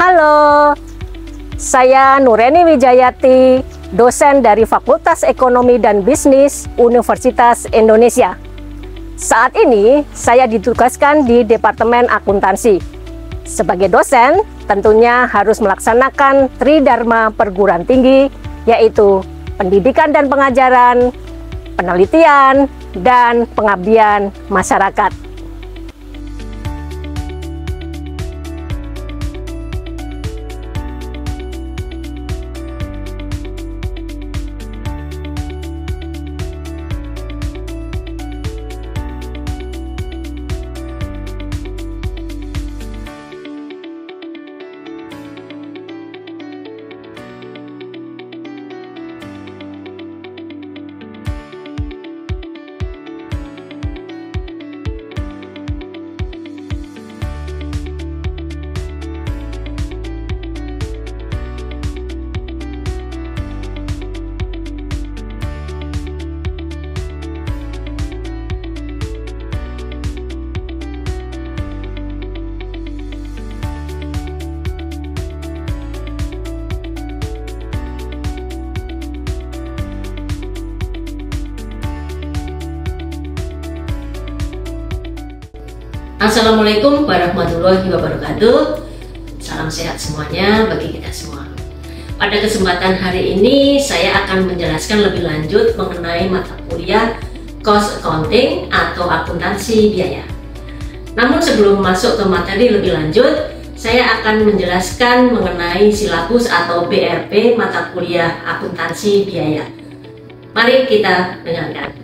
Halo, saya Nureni Wijayati, dosen dari Fakultas Ekonomi dan Bisnis Universitas Indonesia. Saat ini saya ditugaskan di Departemen Akuntansi. Sebagai dosen, tentunya harus melaksanakan Tridharma Perguruan Tinggi, yaitu pendidikan dan pengajaran, penelitian, dan pengabdian masyarakat. Assalamualaikum warahmatullahi wabarakatuh. Salam sehat semuanya bagi kita semua. Pada kesempatan hari ini saya akan menjelaskan lebih lanjut mengenai mata kuliah Cost Accounting atau akuntansi biaya. Namun sebelum masuk ke materi lebih lanjut, saya akan menjelaskan mengenai silabus atau BRP mata kuliah akuntansi biaya. Mari kita dengarkan.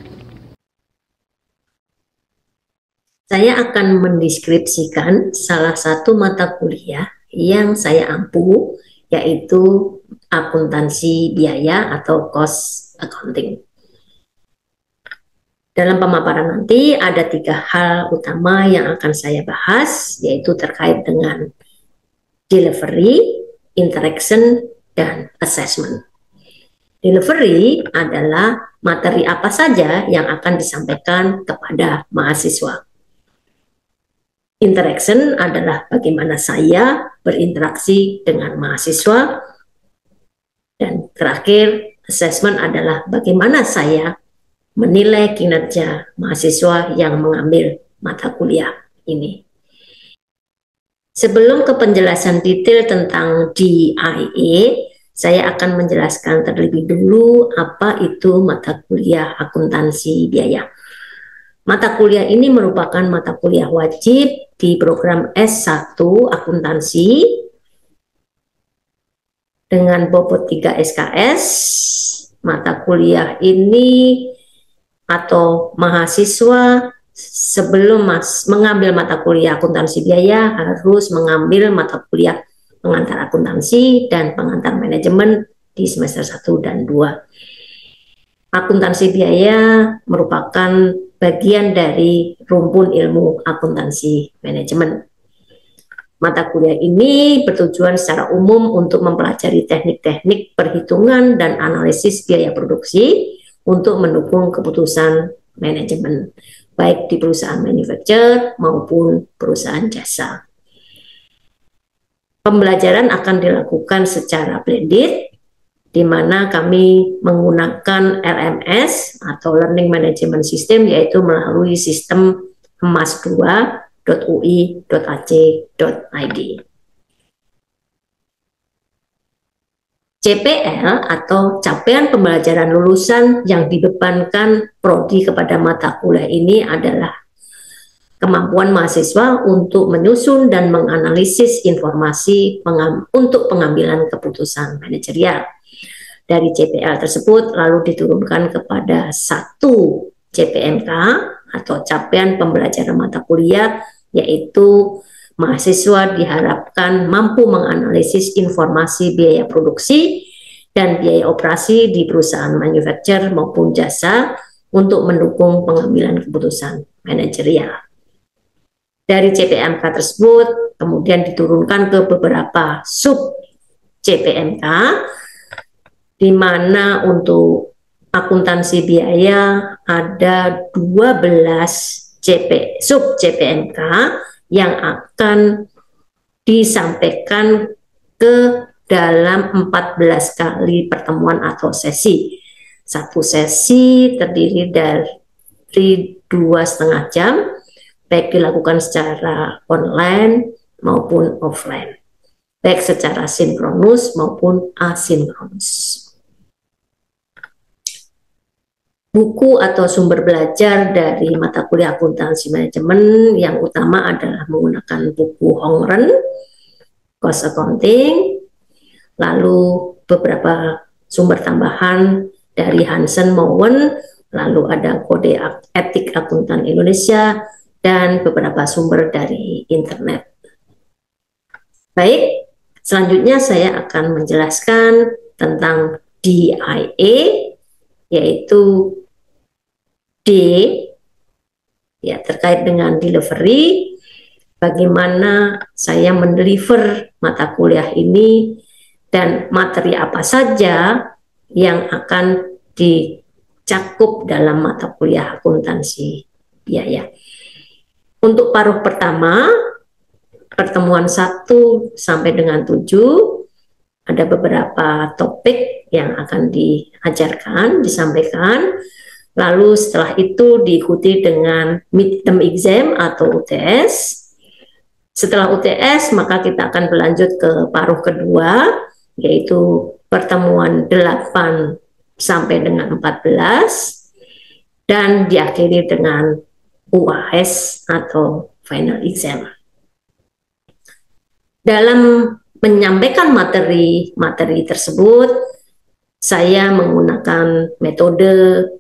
Saya akan mendeskripsikan salah satu mata kuliah yang saya ampu, yaitu akuntansi biaya atau cost accounting. Dalam pemaparan nanti ada 3 hal utama yang akan saya bahas, yaitu terkait dengan delivery, interaction, dan assessment. Delivery adalah materi apa saja yang akan disampaikan kepada mahasiswa. Interaction adalah bagaimana saya berinteraksi dengan mahasiswa, dan terakhir assessment adalah bagaimana saya menilai kinerja mahasiswa yang mengambil mata kuliah ini. Sebelum ke penjelasan detail tentang DIA, saya akan menjelaskan terlebih dulu apa itu mata kuliah akuntansi biaya. Mata kuliah ini merupakan mata kuliah wajib di program S1 akuntansi dengan bobot 3 SKS. Mata kuliah ini atau mahasiswa sebelum mengambil mata kuliah akuntansi biaya harus mengambil mata kuliah pengantar akuntansi dan pengantar manajemen di semester 1 dan 2. Akuntansi biaya merupakan bagian dari rumpun ilmu akuntansi manajemen. Mata kuliah ini bertujuan secara umum untuk mempelajari teknik-teknik perhitungan dan analisis biaya produksi untuk mendukung keputusan manajemen, baik di perusahaan manufacturer maupun perusahaan jasa. Pembelajaran akan dilakukan secara blended, di mana kami menggunakan LMS atau Learning Management System, yaitu melalui sistem hemas2.ui.ac.id. CPL atau capaian pembelajaran lulusan yang dibebankan prodi kepada mata kuliah ini adalah kemampuan mahasiswa untuk menyusun dan menganalisis informasi untuk pengambilan keputusan manajerial. Dari CPL tersebut lalu diturunkan kepada 1 CPMK atau capaian pembelajaran mata kuliah, yaitu mahasiswa diharapkan mampu menganalisis informasi biaya produksi dan biaya operasi di perusahaan manufacturer maupun jasa untuk mendukung pengambilan keputusan manajerial. Dari CPMK tersebut kemudian diturunkan ke beberapa sub CPMK, di mana untuk akuntansi biaya ada 12 sub CPMK yang akan disampaikan ke dalam 14 kali pertemuan atau sesi. Satu sesi terdiri dari 2,5 jam, baik dilakukan secara online maupun offline, baik secara sinkronus maupun asinkronus. Buku atau sumber belajar dari mata kuliah akuntansi manajemen yang utama adalah menggunakan buku Hongren, Cost Accounting, lalu beberapa sumber tambahan dari Hansen Mowen, lalu ada Kode Etik Akuntan Indonesia, dan beberapa sumber dari internet. Baik, selanjutnya saya akan menjelaskan tentang DIA, yaitu D ya terkait dengan delivery, bagaimana saya mendeliver mata kuliah ini dan materi apa saja yang akan dicakup dalam mata kuliah akuntansi biaya. Untuk paruh pertama, pertemuan 1 sampai dengan 7, ada beberapa topik yang akan diajarkan, disampaikan. Lalu setelah itu diikuti dengan midterm exam atau UTS. Setelah UTS, maka kita akan berlanjut ke paruh kedua, yaitu pertemuan 8 sampai dengan 14, dan diakhiri dengan UAS atau final exam. Dalam menyampaikan materi tersebut, saya menggunakan metode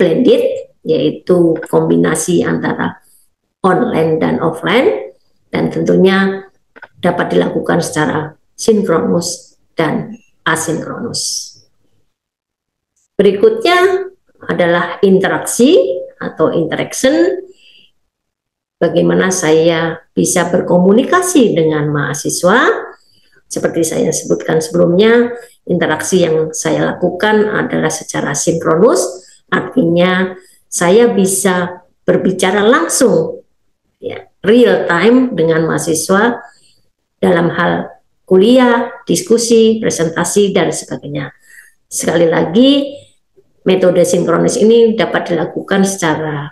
blended, yaitu kombinasi antara online dan offline, dan tentunya dapat dilakukan secara sinkronus dan asinkronus. Berikutnya adalah interaksi atau interaction, bagaimana saya bisa berkomunikasi dengan mahasiswa. Seperti saya sebutkan sebelumnya, interaksi yang saya lakukan adalah secara sinkronus, artinya saya bisa berbicara langsung, ya, real time dengan mahasiswa dalam hal kuliah, diskusi, presentasi, dan sebagainya. Sekali lagi, metode sinkronis ini dapat dilakukan secara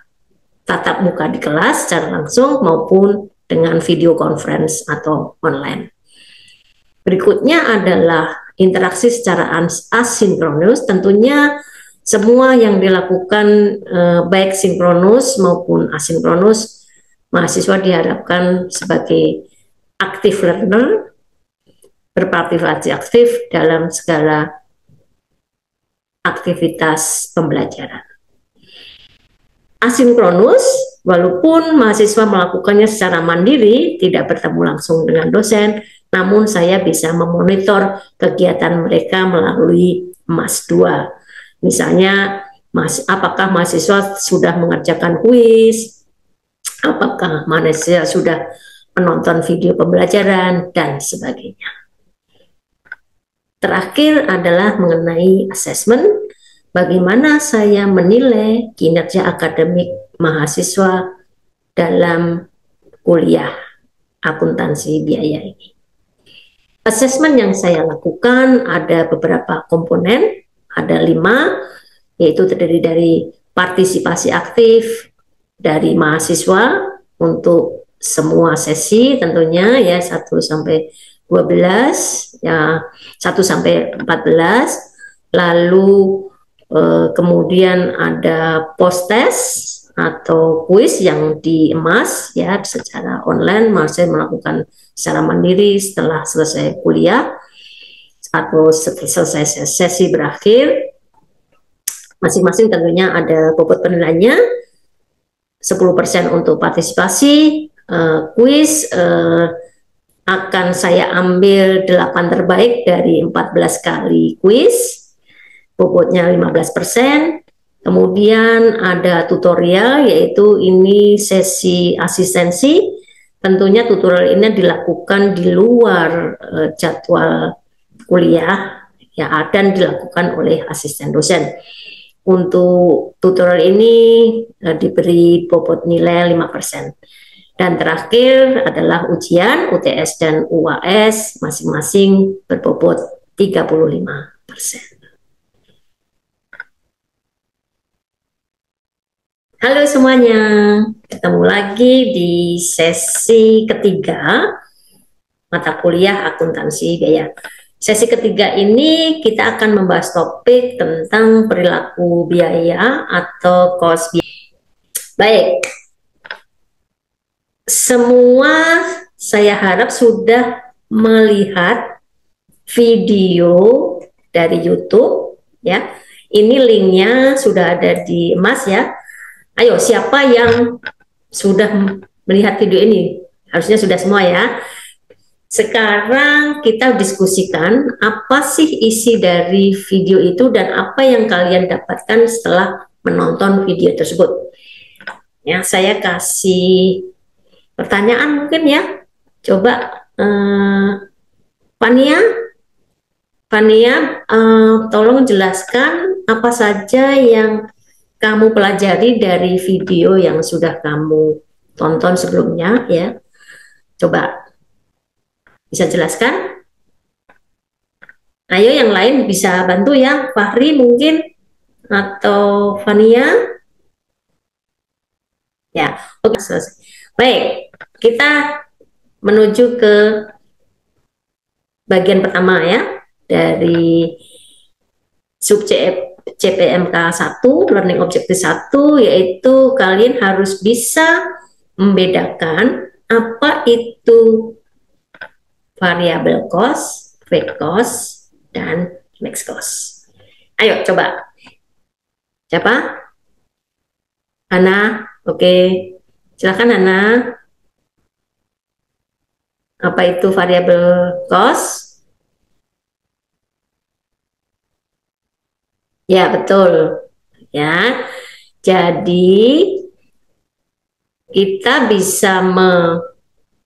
tatap muka di kelas, secara langsung, maupun dengan video conference atau online. Berikutnya adalah interaksi secara asinkronus. Tentunya semua yang dilakukan baik sinkronus maupun asinkronus, mahasiswa diharapkan sebagai active learner, berpartisipasi aktif dalam segala aktivitas pembelajaran. Asinkronus, walaupun mahasiswa melakukannya secara mandiri, tidak bertemu langsung dengan dosen, namun saya bisa memonitor kegiatan mereka melalui MAS 2. Misalnya, apakah mahasiswa sudah mengerjakan kuis, apakah mahasiswa sudah menonton video pembelajaran, dan sebagainya. Terakhir adalah mengenai asesmen, bagaimana saya menilai kinerja akademik mahasiswa dalam kuliah akuntansi biaya ini. Asesmen yang saya lakukan ada beberapa komponen, ada 5, yaitu terdiri dari partisipasi aktif dari mahasiswa untuk semua sesi tentunya ya 1 sampai 12, ya 1 sampai 14, lalu kemudian ada post test atau kuis yang diemas ya secara online, saya melakukan secara mandiri setelah selesai kuliah atau selesai sesi berakhir. Masing-masing tentunya ada bobot penilaiannya, 10% untuk partisipasi. Kuis akan saya ambil 8 terbaik dari 14 kali kuis, bobotnya 15%. Kemudian ada tutorial, yaitu ini sesi asistensi. Tentunya tutorial ini dilakukan di luar jadwal kuliah ya, dan dilakukan oleh asisten dosen. Untuk tutorial ini diberi bobot nilai 5%. Dan terakhir adalah ujian UTS dan UAS masing-masing berbobot 35%. Halo semuanya, ketemu lagi di sesi ketiga mata kuliah akuntansi biaya. Sesi ketiga ini kita akan membahas topik tentang perilaku biaya atau cost biaya. Baik, semua saya harap sudah melihat video dari YouTube ya. Ini linknya sudah ada di Mas ya. Ayo, siapa yang sudah melihat video ini? Harusnya sudah semua ya. Sekarang kita diskusikan apa sih isi dari video itu dan apa yang kalian dapatkan setelah menonton video tersebut. Ya, saya kasih pertanyaan mungkin ya. Coba Fania, tolong jelaskan apa saja yang kamu pelajari dari video yang sudah kamu tonton sebelumnya ya. Coba bisa jelaskan? Ayo yang lain bisa bantu ya, Fahri mungkin atau Fania. Ya, oke. Baik, kita menuju ke bagian pertama ya dari subjek CPMK 1, Learning Objective 1, yaitu kalian harus bisa membedakan apa itu variable cost, fixed cost, dan mixed cost. Ayo coba. Siapa? Hana, oke. Silakan Hana. Apa itu variable cost? Ya, betul. Ya. Jadi kita bisa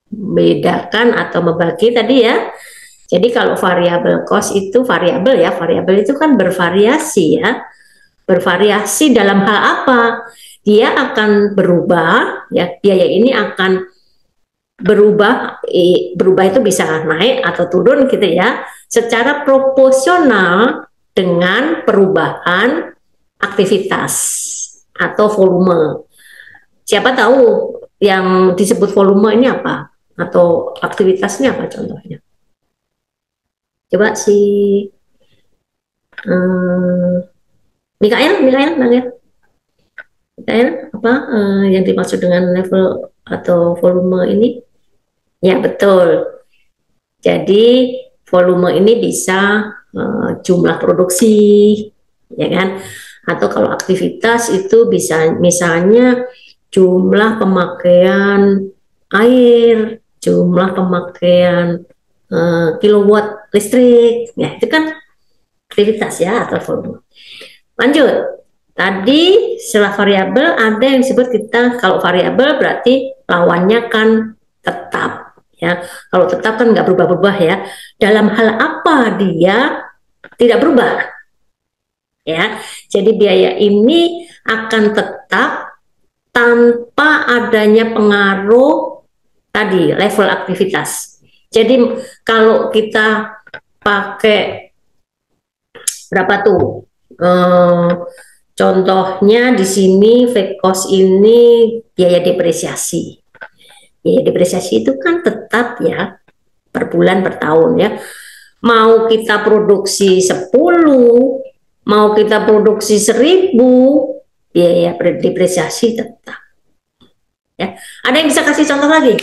membedakan atau membagi tadi ya. Jadi kalau variable cost itu variabel ya, variabel itu kan bervariasi ya. Bervariasi dalam hal apa? Dia akan berubah ya, biaya ini akan berubah itu bisa naik atau turun gitu ya, secara proporsional dengan perubahan aktivitas atau volume. Siapa tahu yang disebut volume ini apa? Atau aktivitasnya apa contohnya? Coba si Mikael, apa yang dimaksud dengan level atau volume ini? Ya, betul. Jadi volume ini bisa jumlah produksi, ya kan? Atau kalau aktivitas itu bisa misalnya jumlah pemakaian air, jumlah pemakaian kilowatt listrik, ya itu kan aktivitas ya atau volume. Lanjut, tadi setelah variabel ada yang disebut kita, kalau variabel berarti lawannya kan tetap. Ya, kalau tetap kan nggak berubah-ubah ya. Dalam hal apa dia tidak berubah? Ya, jadi biaya ini akan tetap tanpa adanya pengaruh tadi level aktivitas. Jadi kalau kita pakai berapa tuh? Contohnya di sini fixed cost ini biaya depresiasi. Biaya depresiasi itu kan tetap ya, per bulan per tahun ya. Mau kita produksi 10, mau kita produksi 1000, biaya depresiasi tetap. Ya. Ada yang bisa kasih contoh lagi?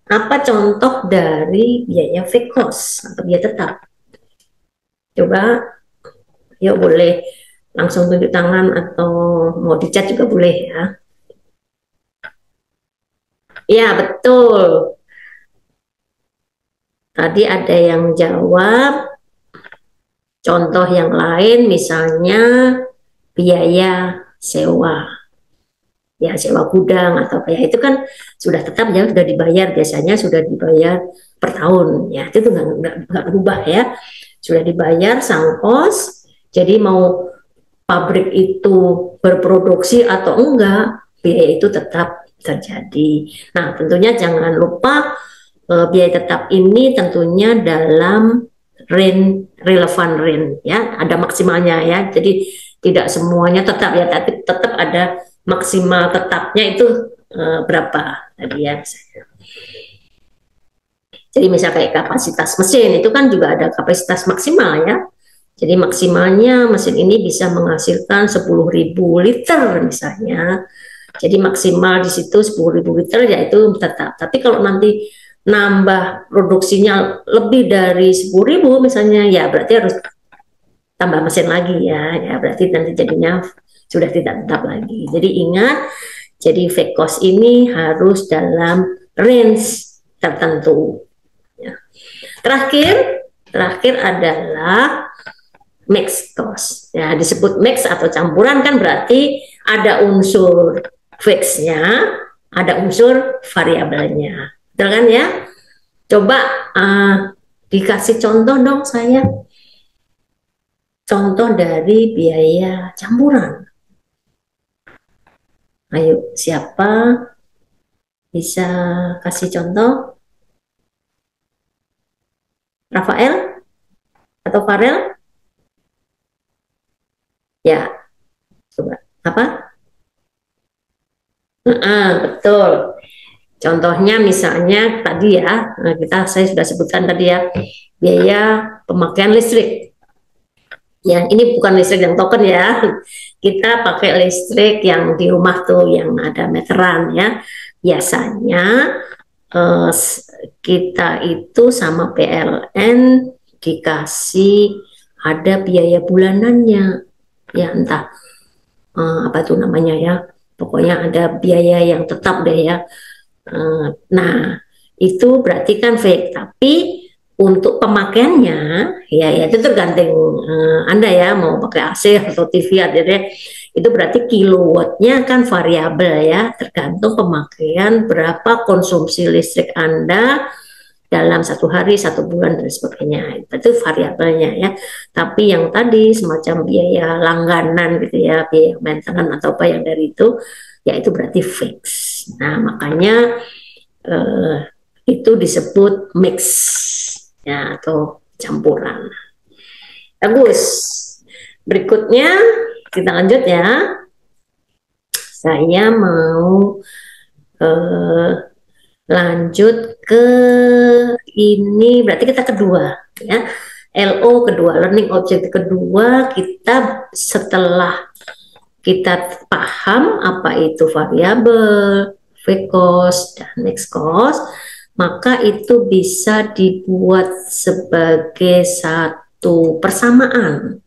Apa contoh dari biaya fixed cost atau biaya tetap? Coba, yuk boleh langsung tunjuk tangan atau mau dicat juga boleh ya. Ya, betul. Tadi ada yang jawab. Contoh yang lain misalnya biaya sewa. Ya, sewa gudang atau kayak itu kan sudah tetap ya, sudah dibayar, biasanya sudah dibayar per tahun. Ya, itu nggak berubah ya. Sudah dibayar sang kos. Jadi mau pabrik itu berproduksi atau enggak, biaya itu tetap terjadi. Nah, tentunya jangan lupa biaya tetap ini tentunya dalam relevan range ya, ada maksimalnya ya. Jadi tidak semuanya tetap ya, tapi tetap ada maksimal tetapnya itu berapa tadi ya. Jadi misal kayak kapasitas mesin itu kan juga ada kapasitas maksimal ya. Jadi maksimalnya mesin ini bisa menghasilkan 10.000 liter misalnya. Jadi maksimal di situ 10.000 liter yaitu tetap. Tapi kalau nanti nambah produksinya lebih dari 10.000 misalnya, ya berarti harus tambah mesin lagi ya. Ya berarti nanti jadinya sudah tidak tetap lagi. Jadi ingat, jadi fixed cost ini harus dalam range tertentu. Ya. Terakhir adalah mixed cost. Ya, disebut mix atau campuran kan berarti ada unsur fixnya, ada unsur variabelnya. Betul kan ya? Coba dikasih contoh dong saya. Contoh dari biaya campuran. Ayo, siapa bisa kasih contoh? Rafael atau Farel? Ya, coba apa? Betul. Contohnya misalnya tadi ya, saya sudah sebutkan tadi ya, biaya pemakaian listrik. Ya, ini bukan listrik yang token ya. Kita pakai listrik yang di rumah tuh yang ada meteran ya. Biasanya kita itu sama PLN dikasih ada biaya bulanannya ya, entah apa itu namanya ya, pokoknya ada biaya yang tetap deh ya. Nah itu berarti kan fake, tapi untuk pemakaiannya ya itu tergantung Anda ya mau pakai AC atau TV jadi itu berarti kilowattnya kan variabel ya, tergantung pemakaian berapa konsumsi listrik Anda dalam 1 hari, 1 bulan dan sebagainya, itu variabelnya ya. Tapi yang tadi semacam biaya langganan gitu ya, biaya maintenance atau apa yang dari itu ya itu berarti fix. Nah makanya itu disebut mix ya atau campuran. Bagus. Berikutnya kita lanjut ya. Saya mau lanjut ke ini, berarti kita kedua ya. LO kedua, learning object kedua, kita setelah kita paham apa itu variabel, fixed cost, dan mixed cost, maka itu bisa dibuat sebagai satu persamaan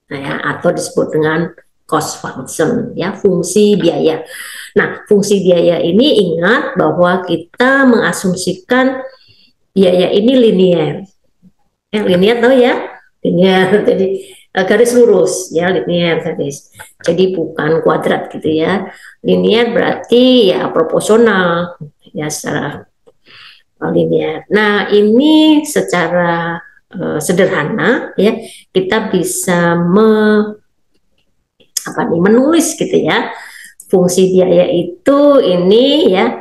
nah ya, atau disebut dengan cost function ya, fungsi biaya. Nah, fungsi biaya ini ingat bahwa kita mengasumsikan biaya ini linear. Linear tahu ya? Linear, jadi garis lurus ya, linear garis. Jadi bukan kuadrat gitu ya. Linear berarti ya proporsional ya secara linear. Nah, ini secara sederhana ya kita bisa menulis gitu ya, fungsi biaya itu ini ya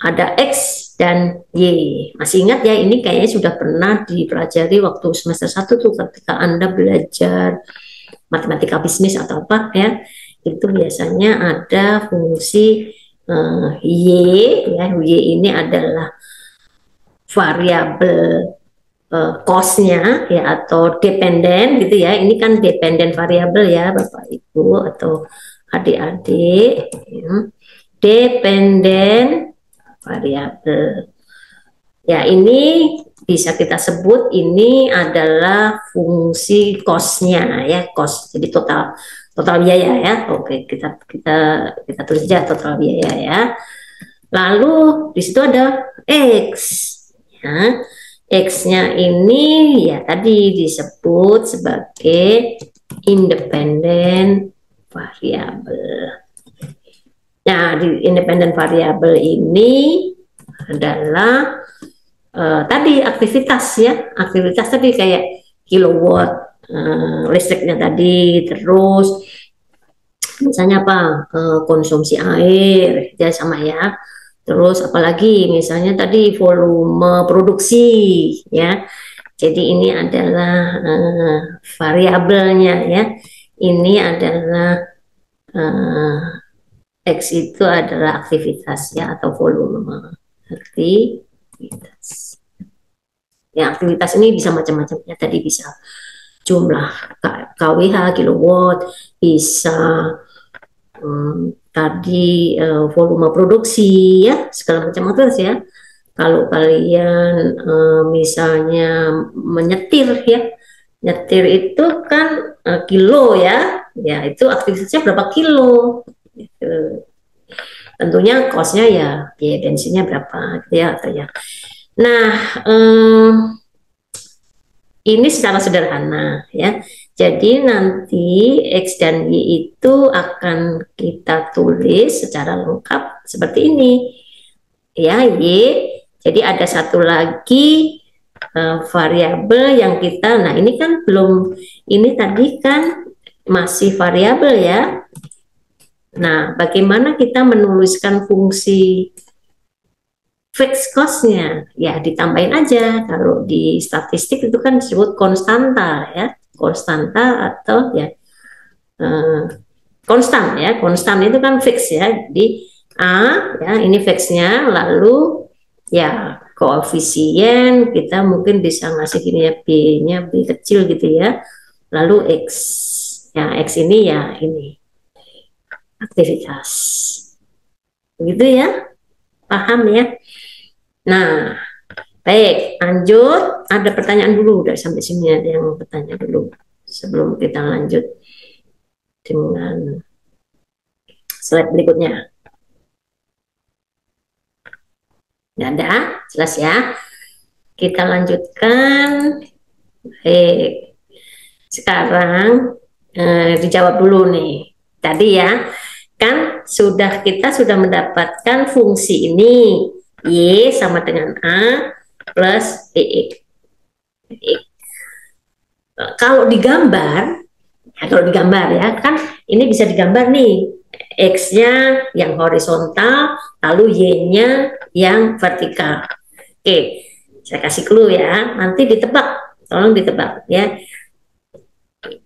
ada X dan Y. Masih ingat ya, ini kayaknya sudah pernah dipelajari waktu semester 1 tuh ketika Anda belajar matematika bisnis atau apa ya, itu biasanya ada fungsi Y ya. Y ini adalah variabel cost-nya ya atau dependen gitu ya. Ini kan dependen variabel ya Bapak Ibu atau adik-adik ya. Dependen variabel ya, ini bisa kita sebut ini adalah fungsi cost-nya ya, cost jadi total biaya ya. Oke, kita tulis aja total biaya ya. Lalu di situ ada X ya. X-nya ini ya tadi disebut sebagai independent variable. Nah, di independent variable ini adalah tadi aktivitas ya, aktivitas tadi kayak kilowatt listriknya tadi, terus Misalnya apa? Konsumsi air, ya sama ya. Terus apalagi misalnya tadi volume produksi, ya. Jadi ini adalah variabelnya ya. Ini adalah X itu adalah aktivitas ya atau volume aktivitas. Ya, aktivitas ini bisa macam-macam ya. Tadi bisa jumlah kWh kilowatt, bisa tadi volume produksi ya, segala macam aktivitas ya. Kalau kalian misalnya menyetir ya, nyetir itu kan kilo ya, ya itu aktivitasnya berapa kilo gitu. Tentunya costnya ya biaya bensinnya berapa gitu ya, atau ya. Nah, ini secara sederhana ya. Jadi nanti X dan Y itu akan kita tulis secara lengkap seperti ini. Ya, Y. Jadi ada satu lagi variabel yang kita, nah ini kan belum, ini tadi kan masih variabel ya. Nah, bagaimana kita menuliskan fungsi fixed cost-nya? Ya, ditambahin aja. Kalau di statistik itu kan disebut konstanta ya, konstanta atau ya konstan ya. Konstan itu kan fix ya. Jadi A ya, ini fixnya, lalu ya koefisien kita mungkin bisa ngasih gini ya, B-nya B kecil gitu ya. Lalu X. Ya, X ini ya ini aktivitas. Begitu ya. Paham ya? Nah, baik, lanjut. Ada pertanyaan dulu, udah sampai sini ada yang bertanya dulu sebelum kita lanjut dengan slide berikutnya. Nggak ada, jelas ya. Kita lanjutkan. Baik, sekarang dijawab dulu nih. Tadi ya, kan kita sudah mendapatkan fungsi ini. Y sama dengan A plus BX. Kalau digambar ya kan ini bisa digambar nih, X-nya yang horizontal, lalu Y-nya yang vertikal. Oke, saya kasih clue ya, nanti ditebak, tolong ditebak ya.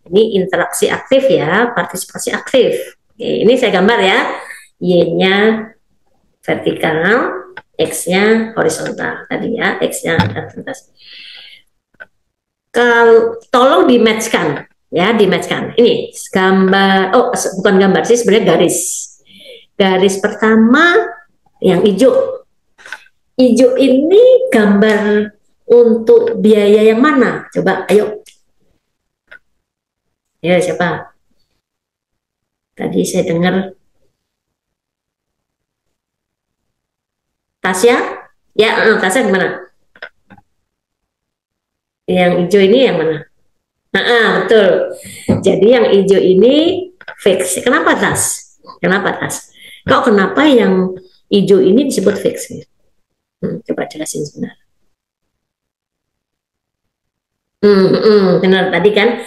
Ini interaksi aktif ya, partisipasi aktif. Oke, ini saya gambar ya, Y-nya vertikal, X-nya horizontal tadi ya, X-nya atas. Tolong di-matchkan ya, di-matchkan. Ini gambar, oh bukan gambar sih, sebenarnya garis. Garis pertama yang hijau. Hijau ini gambar untuk biaya yang mana? Coba, ayo. Ya, siapa? Tadi saya dengar Tasya? Ya, Tasya gimana? Yang hijau ini yang mana? Betul. Jadi yang hijau ini fix. Kenapa Tas? Kenapa Tas? Kenapa yang hijau ini disebut fix? Coba jelasin sebentar. Benar, tadi kan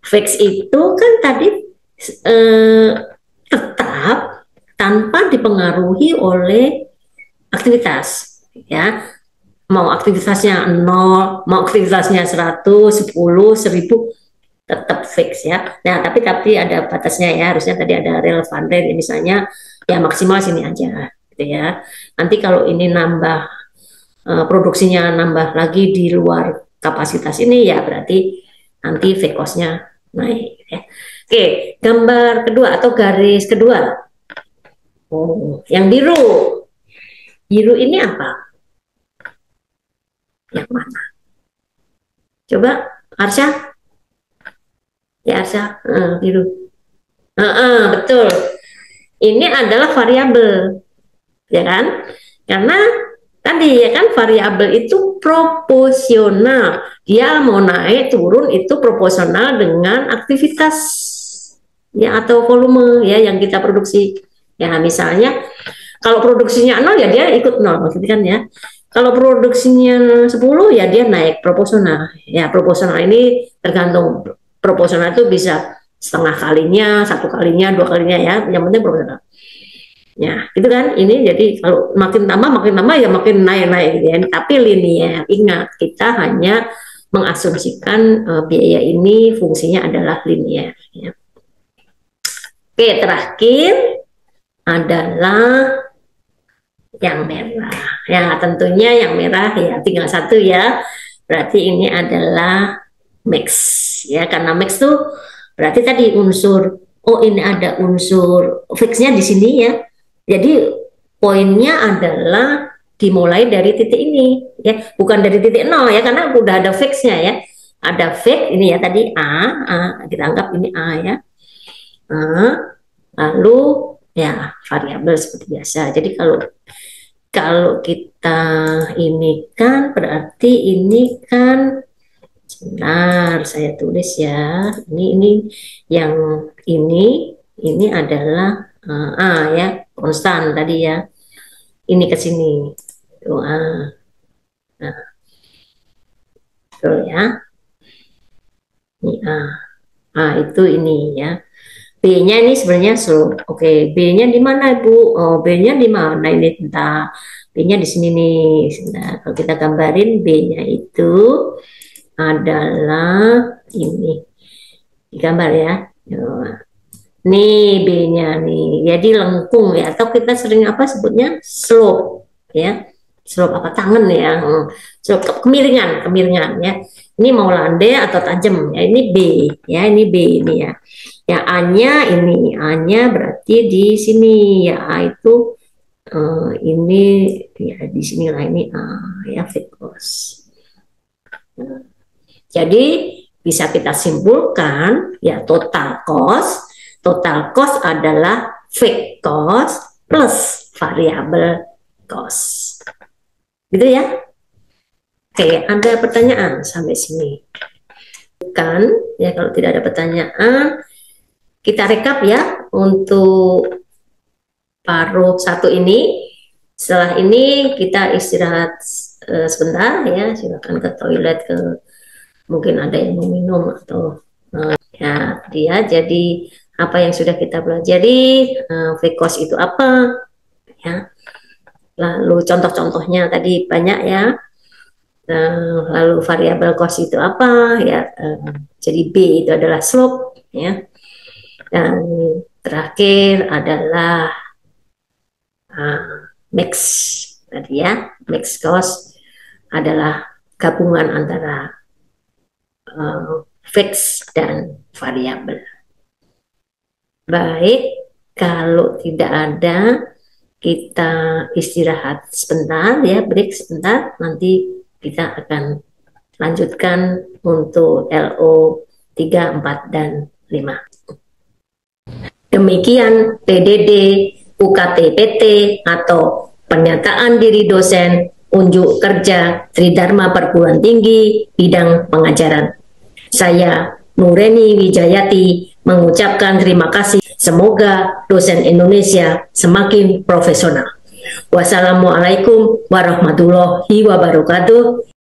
fix itu kan tadi tetap tanpa dipengaruhi oleh aktivitas ya. Mau aktivitasnya 0, mau aktivitasnya 100, 10, 1000 tetap fix ya. Nah, tapi ada batasnya ya. Harusnya tadi ada relevan rate misalnya ya maksimal sini aja gitu ya. Nanti kalau ini nambah produksinya nambah lagi di luar kapasitas ini ya berarti nanti fixed cost-nya naik ya. Oke, gambar kedua atau garis kedua. Oh, yang biru. Biru ini apa? Yang mana? Coba Arsya. Ya Arsya, biru. Betul. Ini adalah variabel, ya kan? Karena tadi ya kan variabel itu proporsional. Dia mau naik turun itu proporsional dengan aktivitas ya atau volume ya yang kita produksi. Ya misalnya kalau produksinya 0 ya dia ikut 0 maksudnya kan ya. Kalau produksinya 10 ya dia naik proporsional. Ya proporsional ini tergantung, proporsional itu bisa setengah kalinya, satu kalinya, dua kalinya ya, yang penting proporsional. Ya, itu kan ini jadi kalau makin tambah ya makin naik gitu ya. Tapi linear. Ingat, kita hanya mengasumsikan biaya ini fungsinya adalah linear ya. Oke, terakhir adalah yang merah. Ya, tentunya yang merah ya tinggal satu ya. Berarti ini adalah mix ya, karena mix tuh berarti tadi unsur, oh ini ada unsur fixnya di sini ya. Jadi poinnya adalah dimulai dari titik ini ya, bukan dari titik nol ya, karena udah ada fixnya ya. Ada fix ini ya tadi A, kita anggap ini A ya. Lalu ya variabel seperti biasa. Jadi kalau kita ini kan berarti ini kan, sebentar saya tulis ya. Ini yang ini adalah A ya, konstan tadi ya. Ini ke sini. Tuh A. Nah. Tuh ya. Ini A. A itu ini ya. B-nya ini sebenarnya slope. Oke, B-nya di mana, Bu? Oh, B-nya di mana? Ini entah. B-nya di sini nih. Sebentar. Kalau kita gambarin B-nya itu adalah ini. Digambar ya. Nih B-nya nih, jadi lengkung ya, atau kita sering apa sebutnya slope ya, slope apa tangan ya, slope kemiringan ya. Ini mau landai atau tajam ya, ini B ya, ini B ini ya. Ya A-nya ini, A-nya berarti di sini ya, A itu ini ya di sinilah ini A ya, fixed cost. Jadi bisa kita simpulkan ya, total cost adalah fixed cost plus variable cost. Gitu ya. Oke, ada pertanyaan sampai sini? Bukan, ya kalau tidak ada pertanyaan, kita rekap ya untuk paruh 1 ini. Setelah ini kita istirahat sebentar ya, silakan ke toilet, mungkin ada yang mau minum atau ya dia. Jadi apa yang sudah kita pelajari, fixed cost itu apa ya, lalu contoh-contohnya tadi banyak ya, lalu variable cost itu apa ya, jadi B itu adalah slope ya, dan terakhir adalah mix tadi ya, mix cost adalah gabungan antara fix dan variabel. Baik, kalau tidak ada, kita istirahat sebentar ya, break sebentar, nanti kita akan lanjutkan untuk LO 3, 4, dan 5. Demikian PDD UKT-PT atau pernyataan diri dosen unjuk kerja Tridharma Perguruan Tinggi bidang pengajaran. Saya Nureni Wijayati mengucapkan terima kasih. Semoga dosen Indonesia semakin profesional. Wassalamualaikum warahmatullahi wabarakatuh.